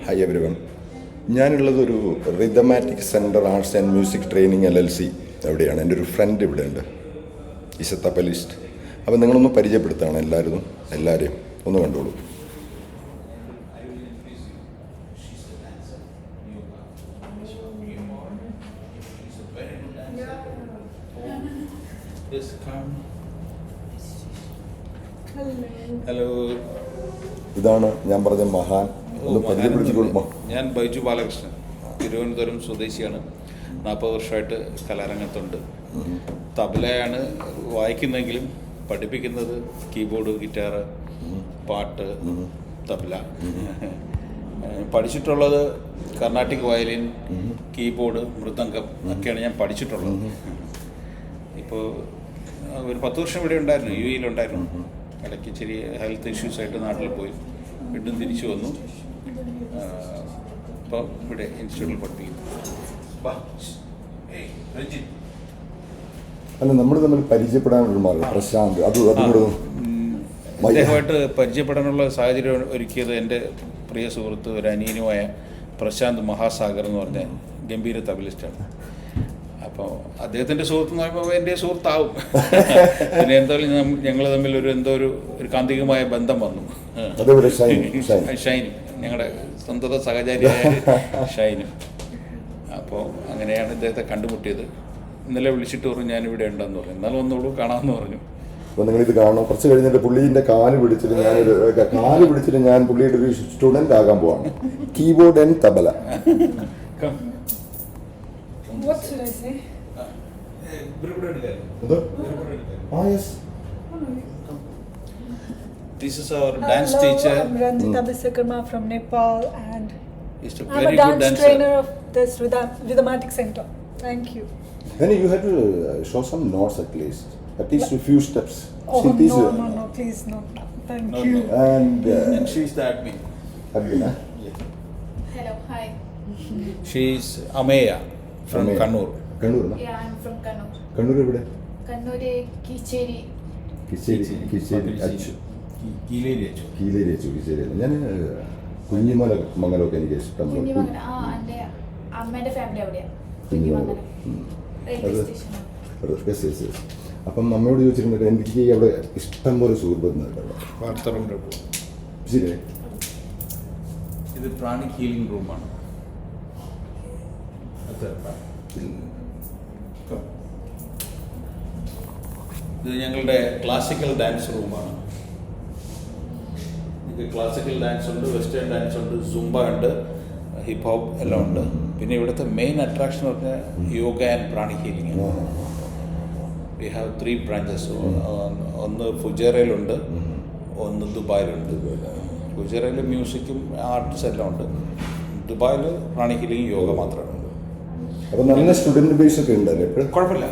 High everyone. ഞാനുള്ളത് ഒരു rhythmatic centre arts and music training LLC എവിടെയാണ്. എൻ്റെ ഒരു ഫ്രണ്ട് ഇവിടെ ഉണ്ട്, ഈസ് എ തബലിസ്റ്റ്. അപ്പോൾ നിങ്ങളൊന്ന് പരിചയപ്പെടുത്താണ് എല്ലാവരെയും ഒന്ന് കണ്ടോളൂ. ഹലോ, ഇതാണ് ഞാൻ പറഞ്ഞ മഹാൻ. ഒന്ന് പരിചയപ്പെടുത്തിക്കൊള്ളുമോ? ഞാൻ ബൈജു ബാലകൃഷ്ണൻ, തിരുവനന്തപുരം സ്വദേശിയാണ്. 40 വർഷമായിട്ട് കലാരംഗത്തുണ്ട്. തബലയാണ് വായിക്കുന്നെങ്കിലും പഠിപ്പിക്കുന്നത് കീബോർഡ്, ഗിറ്റാർ, പാട്ട്, തബല. പഠിച്ചിട്ടുള്ളത് കർണാട്ടിക് വയലിൻ, കീബോർഡ്, മൃദംഗം ഒക്കെയാണ് ഞാൻ പഠിച്ചിട്ടുള്ളത്. ഇപ്പോൾ ഒരു 10 വർഷം ഇവിടെ ഉണ്ടായിരുന്നു, UAE ഉണ്ടായിരുന്നു. ഇടയ്ക്ക് ചെറിയ ഹെൽത്ത് ഇഷ്യൂസായിട്ട് നാട്ടിൽ പോയി, വീണ്ടും തിരിച്ചു വന്നു. ഇപ്പോൾ ഇവിടെ ഇൻസ്റ്റിറ്റ്യൂട്ടിൽ പഠിപ്പിക്കും. അല്ല, നമ്മൾ തമ്മിൽ പരിചയപ്പെടാനുള്ള മാർഗം പ്രശാന്ത്, അദ്ദേഹമായിട്ട് പരിചയപ്പെടാനുള്ള സാഹചര്യം ഒരുക്കിയത് എൻ്റെ പ്രിയ സുഹൃത്ത്, ഒരു അനിയനുമായ പ്രശാന്ത് മഹാസാഗർ എന്ന് പറഞ്ഞ ഗംഭീര തബലിസ്റ്റാണ്. അപ്പോൾ അദ്ദേഹത്തിൻ്റെ സുഹൃത്ത് എന്ന് പറയുമ്പോൾ എൻ്റെ സുഹൃത്താവും. പിന്നെ എന്തായാലും ഞങ്ങൾ തമ്മിൽ ഒരു കാന്തികമായ ബന്ധം വന്നു. ഷൈനും, ഞങ്ങളുടെ സ്വന്തത സഹചാരിയായ ഷൈനും. അപ്പോൾ അങ്ങനെയാണ് ഇദ്ദേഹത്തെ കണ്ടുമുട്ടിയത്. ഇന്നലെ വിളിച്ചിട്ട് പറഞ്ഞു ഞാനിവിടെ ഉണ്ടെന്ന് പറഞ്ഞു. എന്നാലും ഒന്നുകൂടെ കാണാമെന്ന് പറഞ്ഞു. അപ്പോൾ നിങ്ങളിത് കാണണം. കുറച്ച് കഴിഞ്ഞിട്ട് പുള്ളീൻ്റെ കാല് പിടിച്ചിട്ട് ഞാൻ പുള്ളിയുടെ ഒരു സ്റ്റുഡൻ്റ് ആകാൻ പോവാണ്. Keyboard and tabla. What should I say? Yes. This is our dance teacher. I'm Ranjita Biswakarma from Nepal, and He's a I'm very a good dance dancer. trainer of this Rhythmatic Center. Thank you. Then you have to show some notes at least a few steps. Oh, See, these, no, please, no. Thank No, you. no. And she's the admin. Advina. Hello, hi. She's Ameya from Ameya. Kannur. Kannur, na? Yeah, I'm from Kannur. Kannur എവിടെ? Kannur, Kicheri. Kicheri Achu. Keeleri Achu. Keeleri Achu, Kicheri. ഞാൻ കുഞ്ഞിമംഗലമൊക്കെ എനിക്ക് ഇഷ്ടം. കുഞ്ഞിമംഗലം, എൻ്റെ അമ്മേൻ്റെ family അവിടെയാണ്. Kunhimangalam railway station. അപ്പം അമ്മയോട് ചോദിച്ചിരുന്നിട്ട് എനിക്ക് അവിടെ ഇഷ്ടം പോലെ സുഹൃത്തുക്കളുണ്ട്. വാർത്തറുണ്ട്. ശരി. ഇത് പ്രാണിക് ഹീലിംഗ് റൂമാണ്. ഇത് ഞങ്ങളുടെ ക്ലാസിക്കൽ ഡാൻസ് റൂമാണ്. ഇത് ക്ലാസിക്കൽ ഡാൻസ് ഉണ്ട്, വെസ്റ്റേൺ ഡാൻസ് ഉണ്ട്, സുംബ ഉണ്ട്, ഹിപ്പ് ഹോപ്പ് എല്ലാം ഉണ്ട്. പിന്നെ ഇവിടുത്തെ മെയിൻ അട്രാക്ഷൻ പറഞ്ഞാൽ yoga and pranic healing. We have 3 branches. ഒന്ന് ഫുജേറയിലുണ്ട്, ഒന്ന് ദുബായിലുണ്ട്. ഫുജേറയിൽ മ്യൂസിക്കും ആർട്സ് എല്ലാം ഉണ്ട്. ദുബായിൽ പ്രാണിക് ഹീലിംഗ് യോഗ മാത്രമാണ്. അപ്പം നല്ല സ്റ്റുഡൻറ് ബേസ് ഒക്കെ ഉണ്ടല്ലേ? കുഴപ്പമില്ല.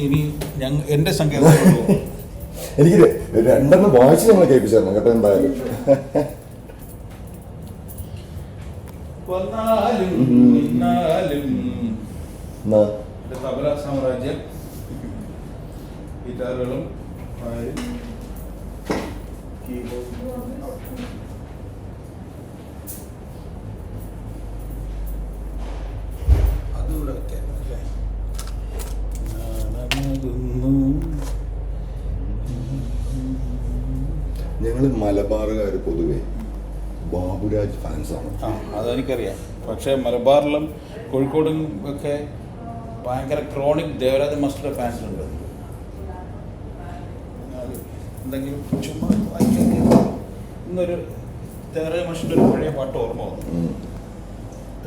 ഇനി എൻ്റെ സങ്കേതം എനിക്ക് 2 വായിച്ച് നമ്മളെ കേൾപ്പിച്ചായിരുന്നു കേട്ടോ. എന്തായാലും തബല സാമ്രാജ്യം, ഗിറ്റാറുകളും അതുകൂടെ വെക്കാം അല്ലേ? ഞങ്ങൾ മലബാറുകാർ പൊതുവെ ബാബുരാജ് ഫാൻസാണ്. അതെനിക്കറിയാം. പക്ഷേ മലബാറിലും കോഴിക്കോടും ഒക്കെ ഭയങ്കര ക്രോണിക് ദേവരാജ മാസ്റ്ററുടെ ഫാൻസ് ഉണ്ട്. എന്തെങ്കിലും ചുമ്മാ വായിക്കാൻ ഇന്നൊരു ദേവരാജ മാസ്റ്ററുടെ ഒരു പഴയ പാട്ട് ഓർമ്മ വന്നു.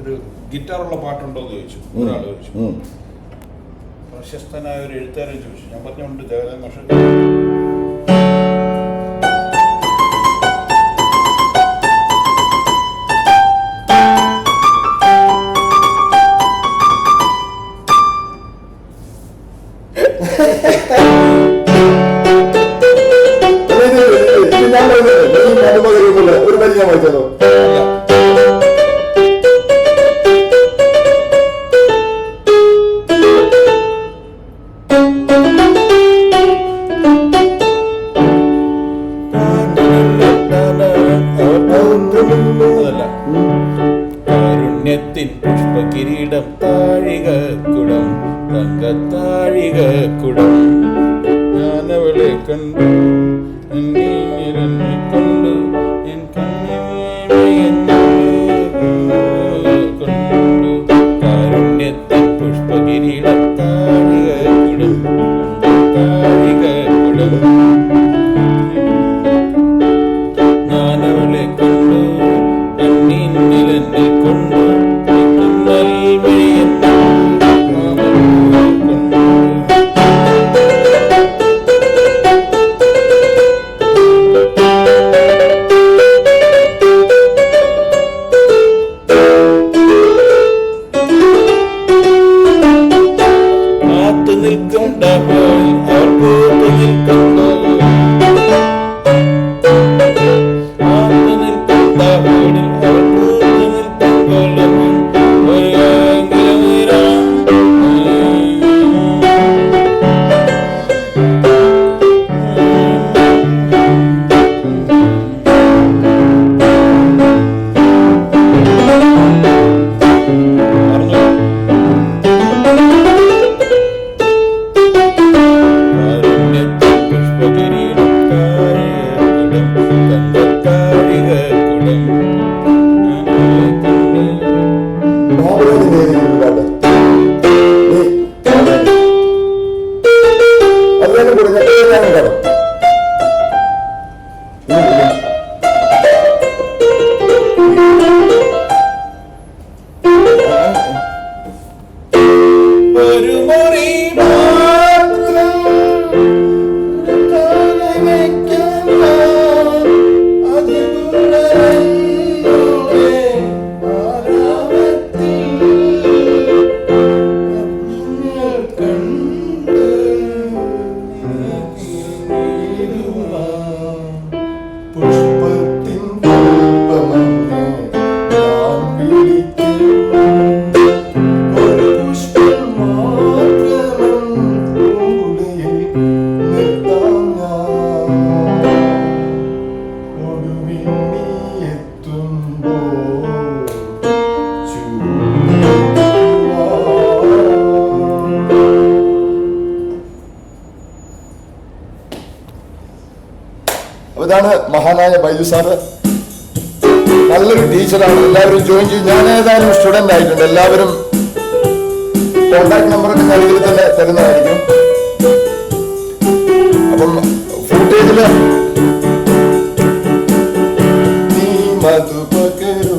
ഒരു ഗിറ്റാറുള്ള പാട്ടുണ്ടോ എന്ന് ചോദിച്ചു ഒരാൾ. ചോദിച്ചു, പ്രശസ്തനായ ഒരു എഴുത്തുകാരൻ ചോദിച്ചു. ഞാൻ പറഞ്ഞുകൊണ്ട് ദേവരാജ മാസ്റ്റർ. ഒരു പരിചയം വായിച്ചോ. കാരുണ്യത്തിൻ പുഷ്പകിരീടം താഴികക്കുടം തങ്കത്താഴികക്കുടം ഞാനവളെ കണ്ടു എന്നെ കണ്ടു എൻ കണ്ടു കാരുണ്യത്തിൻ പുഷ്പകിരീടം താഴികക്കുടം താഴികക്കുടം ഞാനവളെ കണ്ടു കണ്ണീന്നിലെന്നെ കൊണ്ടു നൽവഴിയെന്നു കൊണ്ടു കാത്തു നിൽക്കുണ്ടവൾ അവർ പൂത്തു നിൽക്കുന്നവൾ കാത്തു നിൽക്കുണ്ടവളിൽ അവർ പൂത്തു നിൽക്കുമ്പോഴും ഒരു ആംഗിലം കാരുണ്യത്തിൻ പുഷ്പകിരീടം താഴികക്കുടം തങ്കത്താഴികക്കുടം ഞാനവളെ കണ്ടു അതുതന്നെ കൂടെ ഞാൻ കാണും. ഒരു മുറി മാത്രം കാലമേറ്റല്ല അതിലൂടെ ആരാമത്തിൽ നിങ്ങൾ കണ്ട് പുഷ്പത്തിൻ പുഷ്പമങ്ങ് ഞാൻ വിളിക്കും. ഒരു പുഷ്പം മാത്രം ഉള്ളിൽ നിർത്താം ഞാൻ. ഒടുവിൽ നീ എത്തുമ്പോൾ അപ്പൊ ഇതാണ് മഹാനായ ബൈജു സാറ്. നല്ലൊരു ടീച്ചറാണ്. എല്ലാവരും ജോയിൻ ചെയ്യും. ഞാൻ ഏതായാലും സ്റ്റുഡൻ്റ് ആയിട്ടുണ്ട്. എല്ലാവരും കോൺടാക്ട് നമ്പറൊക്കെ ഞാൻ ഇതിൽ തന്നെ തരുന്നതായിരിക്കും. അപ്പം ഫുട്ടേജില് നീ മധുപകരു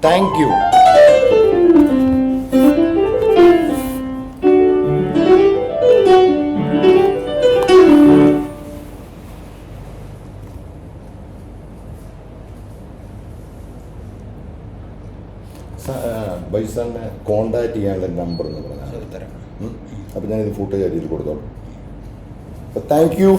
താങ്ക് യു. ബൈജു സാറിനെ കോണ്ടാക്ട് ചെയ്യാനുള്ള നമ്പർ എന്ന് പറഞ്ഞാൽ തരാം. അപ്പം ഞാനിത് ഫുട്ടേജ് അരിയിൽ കൊടുത്തോളാം. അപ്പം താങ്ക് യു.